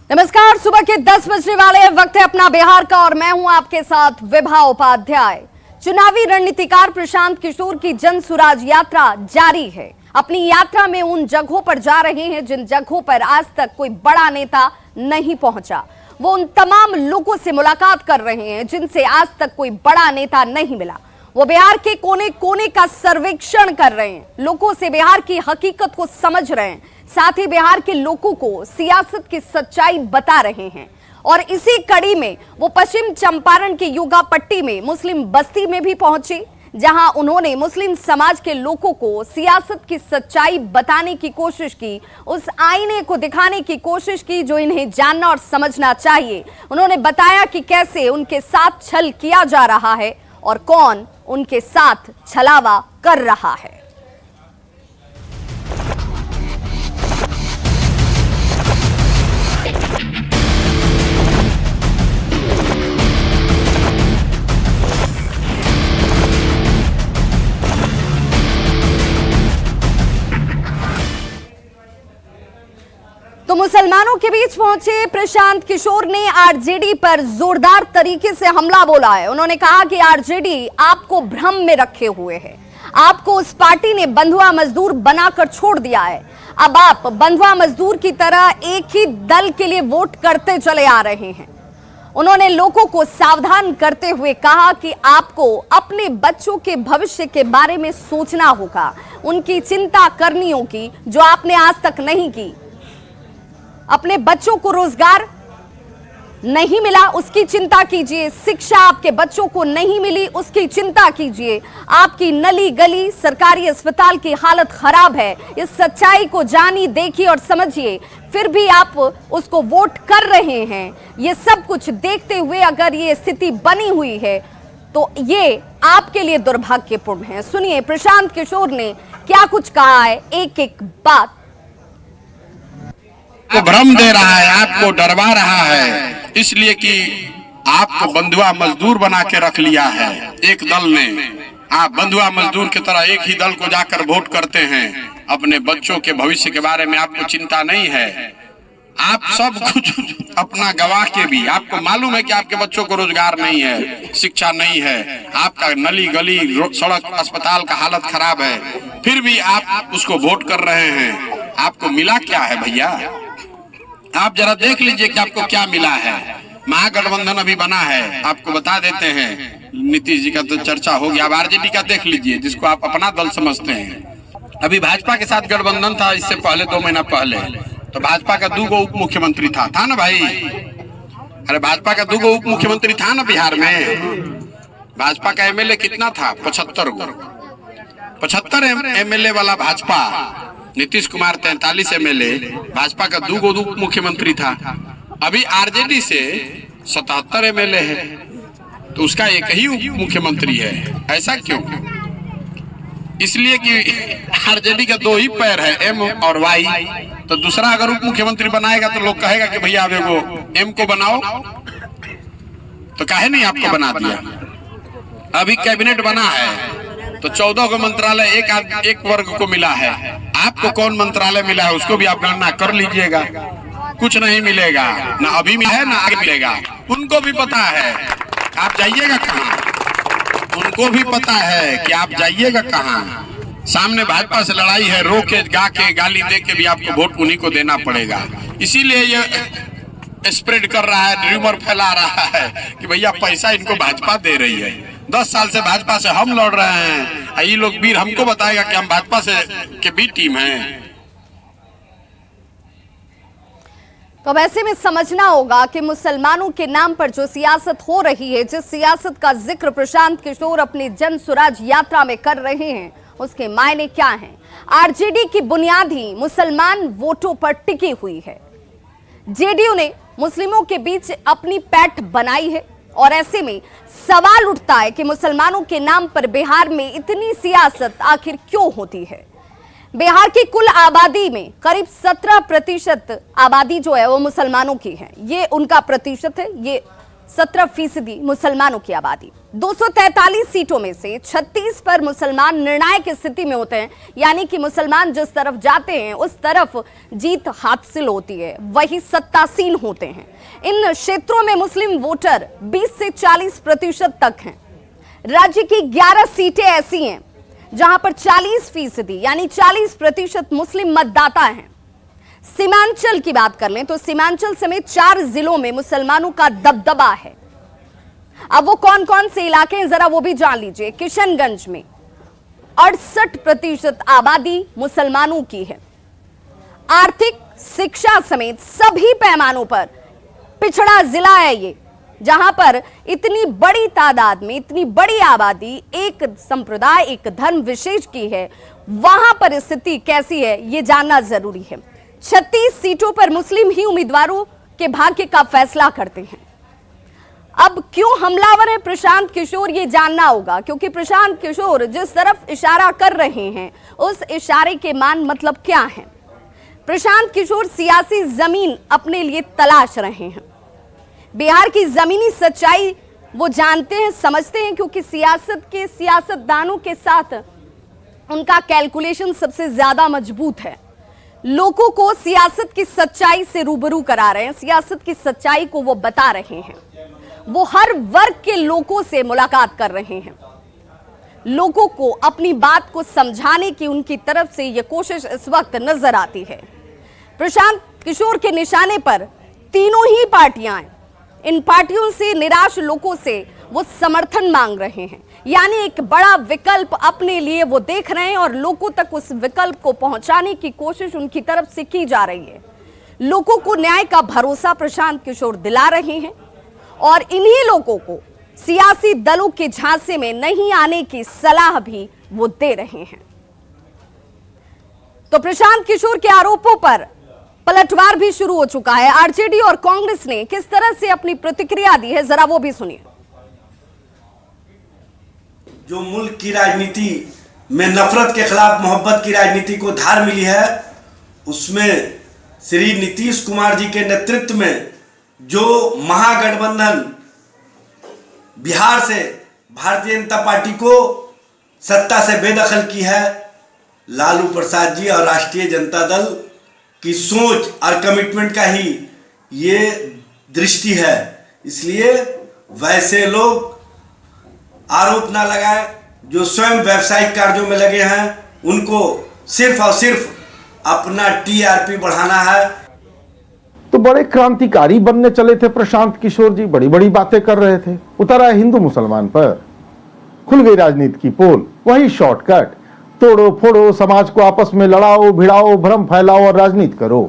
नमस्कार, सुबह के 10 बजने वाले हैं, वक्त है अपना बिहार का और मैं हूं आपके साथ विभा उपाध्याय। चुनावी रणनीतिकार प्रशांत किशोर की जन सुराज यात्रा जारी है। अपनी यात्रा में उन जगहों पर जा रहे हैं जिन जगहों पर आज तक कोई बड़ा नेता नहीं पहुंचा। वो उन तमाम लोगों से मुलाकात कर रहे हैं जिनसे आज तक कोई बड़ा नेता नहीं मिला। वो बिहार के कोने कोने का सर्वेक्षण कर रहे हैं, लोगों से बिहार की हकीकत को समझ रहे हैं, साथ ही बिहार के लोगों को सियासत की सच्चाई बता रहे हैं। और इसी कड़ी में वो पश्चिम चंपारण के युगा पट्टी में मुस्लिम बस्ती में भी पहुंचे, जहां उन्होंने मुस्लिम समाज के लोगों को सियासत की सच्चाई बताने की कोशिश की, उस आईने को दिखाने की कोशिश की जो इन्हें जानना और समझना चाहिए। उन्होंने बताया कि कैसे उनके साथ छल किया जा रहा है और कौन उनके साथ छलावा कर रहा है। तो मुसलमानों के बीच पहुंचे प्रशांत किशोर ने आरजेडी पर जोरदार तरीके से हमला बोला है। उन्होंने कहा कि आरजेडी आपको भ्रम में रखे हुए है, आपको उस पार्टी ने बंधुआ मजदूर बनाकर छोड़ दिया है। अब आप बंधुआ मजदूर की तरह एक ही दल के लिए वोट करते चले आ रहे हैं। उन्होंने लोगों को सावधान करते हुए कहा कि आपको अपने बच्चों के भविष्य के बारे में सोचना होगा, उनकी चिंता करनी होगी जो आपने आज तक नहीं की। अपने बच्चों को रोजगार नहीं मिला, उसकी चिंता कीजिए। शिक्षा आपके बच्चों को नहीं मिली, उसकी चिंता कीजिए। आपकी नली गली सरकारी अस्पताल की हालत खराब है। इस सच्चाई को जानिए, देखिए और समझिए, फिर भी आप उसको वोट कर रहे हैं। ये सब कुछ देखते हुए अगर ये स्थिति बनी हुई है तो ये आपके लिए दुर्भाग्यपूर्ण है। सुनिए प्रशांत किशोर ने क्या कुछ कहा है, एक एक बात। आपको भ्रम दे रहा है, आपको डरवा रहा है, इसलिए कि आपको बंधुआ मजदूर बना के रख लिया है एक दल ने। आप बंधुआ मजदूर की तरह एक ही दल को जाकर वोट करते हैं। अपने बच्चों के भविष्य के बारे में आपको चिंता नहीं है। आप सब कुछ अपना गवाह के भी आपको मालूम है कि आपके बच्चों को रोजगार नहीं है, शिक्षा नहीं है, आपका नली गली सड़क अस्पताल का हालत खराब है, फिर भी आप उसको वोट कर रहे हैं। आपको मिला क्या है भैया? आप जरा देख लीजिए कि आपको क्या मिला है। महागठबंधन अभी बना है, आपको बता देते हैं। नीतीश जी का तो चर्चा हो गया, अब आरजेडी का देख लीजिए जिसको आप अपना दल समझते हैं। अभी भाजपा के साथ गठबंधन था इससे पहले 2 महीना पहले, तो भाजपा का 2 उप मुख्यमंत्री था ना भाई? अरे भाजपा का 2 उप मुख्यमंत्री था ना बिहार में? भाजपा का एमएलए कितना था? 75 एमएलए वाला भाजपा। नीतीश कुमार 43 एमएलए, भाजपा का 2 उप मुख्यमंत्री था। अभी आरजेडी से 77 एमएलए है, तो उसका एक ही उप मुख्यमंत्री है। ऐसा क्यों? इसलिए कि आरजेडी का 2 ही पैर है, एम और वाई। तो दूसरा अगर उप मुख्यमंत्री बनाएगा तो लोग कहेगा कि भैया अब वो एम को बनाओ, तो काहे नहीं आपको बना दिया? अभी कैबिनेट बना है तो 14 को मंत्रालय एक वर्ग को मिला है। आपको कौन मंत्रालय मिला है उसको भी आप गणना कर लीजिएगा। कुछ नहीं मिलेगा, ना अभी मिला है ना आगे मिलेगा। उनको भी पता है आप जाइएगा कहाँ, उनको भी पता है कि आप जाइएगा कहाँ। सामने भाजपा से लड़ाई है, रो के गा के गाली दे के भी आपको वोट उन्हीं को देना पड़ेगा। इसीलिए ये स्प्रेड कर रहा है, र्यूमर फैला रहा है कि भैया पैसा इनको भाजपा दे रही है। 10 साल से भाजपा से हम लड़ रहे हैं, ये लोग वीर हमको बताएगा कि हम भाजपा से के बी टीम हैं। तो अब ऐसे में समझना होगा कि मुसलमानों के नाम पर जो सियासत हो रही है, जिस सियासत का जिक्र प्रशांत किशोर अपनी जन सुराज यात्रा में कर रहे हैं, उसके मायने क्या हैं। आरजेडी की बुनियाद ही मुसलमान वोटों पर टिकी हुई है। जेडीयू ने मुस्लिमों के बीच अपनी पैठ बनाई है और ऐसे में सवाल उठता है कि मुसलमानों के नाम पर बिहार में इतनी सियासत आखिर क्यों होती है। बिहार की कुल आबादी में करीब 17% आबादी जो है वो मुसलमानों की है। ये उनका प्रतिशत है, ये 17% मुसलमानों की आबादी। 243 सीटों में से 36 पर मुसलमान निर्णायक स्थिति में होते हैं, यानी कि मुसलमान जिस तरफ जाते हैं उस तरफ जीत हासिल होती है, वही सत्तासीन होते हैं। इन क्षेत्रों में मुस्लिम वोटर 20 से 40% तक हैं। राज्य की 11 सीटें ऐसी हैं जहां पर 40% यानी 40% मुस्लिम मतदाता हैं। सीमांचल की बात कर लें तो सीमांचल समेत 4 जिलों में मुसलमानों का दबदबा है। अब वो कौन कौन से इलाके हैं जरा वो भी जान लीजिए। किशनगंज में 68% आबादी मुसलमानों की है। आर्थिक, शिक्षा समेत सभी पैमानों पर पिछड़ा जिला है ये, जहां पर इतनी बड़ी तादाद में इतनी बड़ी आबादी एक संप्रदाय, एक धर्म विशेष की है, वहां पर स्थिति कैसी है ये जानना जरूरी है। 36 सीटों पर मुस्लिम ही उम्मीदवारों के भाग्य का फैसला करते हैं। अब क्यों हमलावर है प्रशांत किशोर ये जानना होगा, क्योंकि प्रशांत किशोर जिस तरफ इशारा कर रहे हैं उस इशारे के मान मतलब क्या है। प्रशांत किशोर सियासी जमीन अपने लिए तलाश रहे हैं। बिहार की जमीनी सच्चाई वो जानते हैं, समझते हैं, क्योंकि सियासत के सियासतदानों के साथ उनका कैलकुलेशन सबसे ज्यादा मजबूत है। लोगों को सियासत की सच्चाई से रूबरू करा रहे हैं, सियासत की सच्चाई को वो बता रहे हैं। वो हर वर्ग के लोगों से मुलाकात कर रहे हैं। लोगों को अपनी बात को समझाने की उनकी तरफ से यह कोशिश इस वक्त नजर आती है। प्रशांत किशोर के निशाने पर तीनों ही पार्टियां हैं। इन पार्टियों से निराश लोगों से वो समर्थन मांग रहे हैं, यानी एक बड़ा विकल्प अपने लिए वो देख रहे हैं और लोगों तक उस विकल्प को पहुंचाने की कोशिश उनकी तरफ से की जा रही है। लोगों को न्याय का भरोसा प्रशांत किशोर दिला रहे हैं और इन्हीं लोगों को सियासी दलों के झांसे में नहीं आने की सलाह भी वो दे रहे हैं। तो प्रशांत किशोर के आरोपों पर पलटवार भी शुरू हो चुका है। आरजेडी और कांग्रेस ने किस तरह से अपनी प्रतिक्रिया दी है जरा वो भी सुनिए। जो मुल्क की राजनीति में नफरत के खिलाफ मोहब्बत की राजनीति को धार मिली है, उसमें श्री नीतीश कुमार जी के नेतृत्व में जो महागठबंधन बिहार से भारतीय जनता पार्टी को सत्ता से बेदखल की है, लालू प्रसाद जी और राष्ट्रीय जनता दल की सोच और कमिटमेंट का ही ये दृष्टि है। इसलिए वैसे लोग आरोप ना लगाएं जो स्वयं व्यावसायिक कार्यों में लगे हैं, उनको सिर्फ और सिर्फ अपना टीआरपी बढ़ाना है। तो बड़े क्रांतिकारी बनने चले थे प्रशांत किशोर जी, बड़ी बड़ी बातें कर रहे थे। उतरा हिंदू मुसलमान पर, खुल गई राजनीति की पोल, वही शॉर्टकट, तोड़ो फोड़ो, समाज को आपस में लड़ाओ भिड़ाओ, भ्रम फैलाओ और राजनीति करो।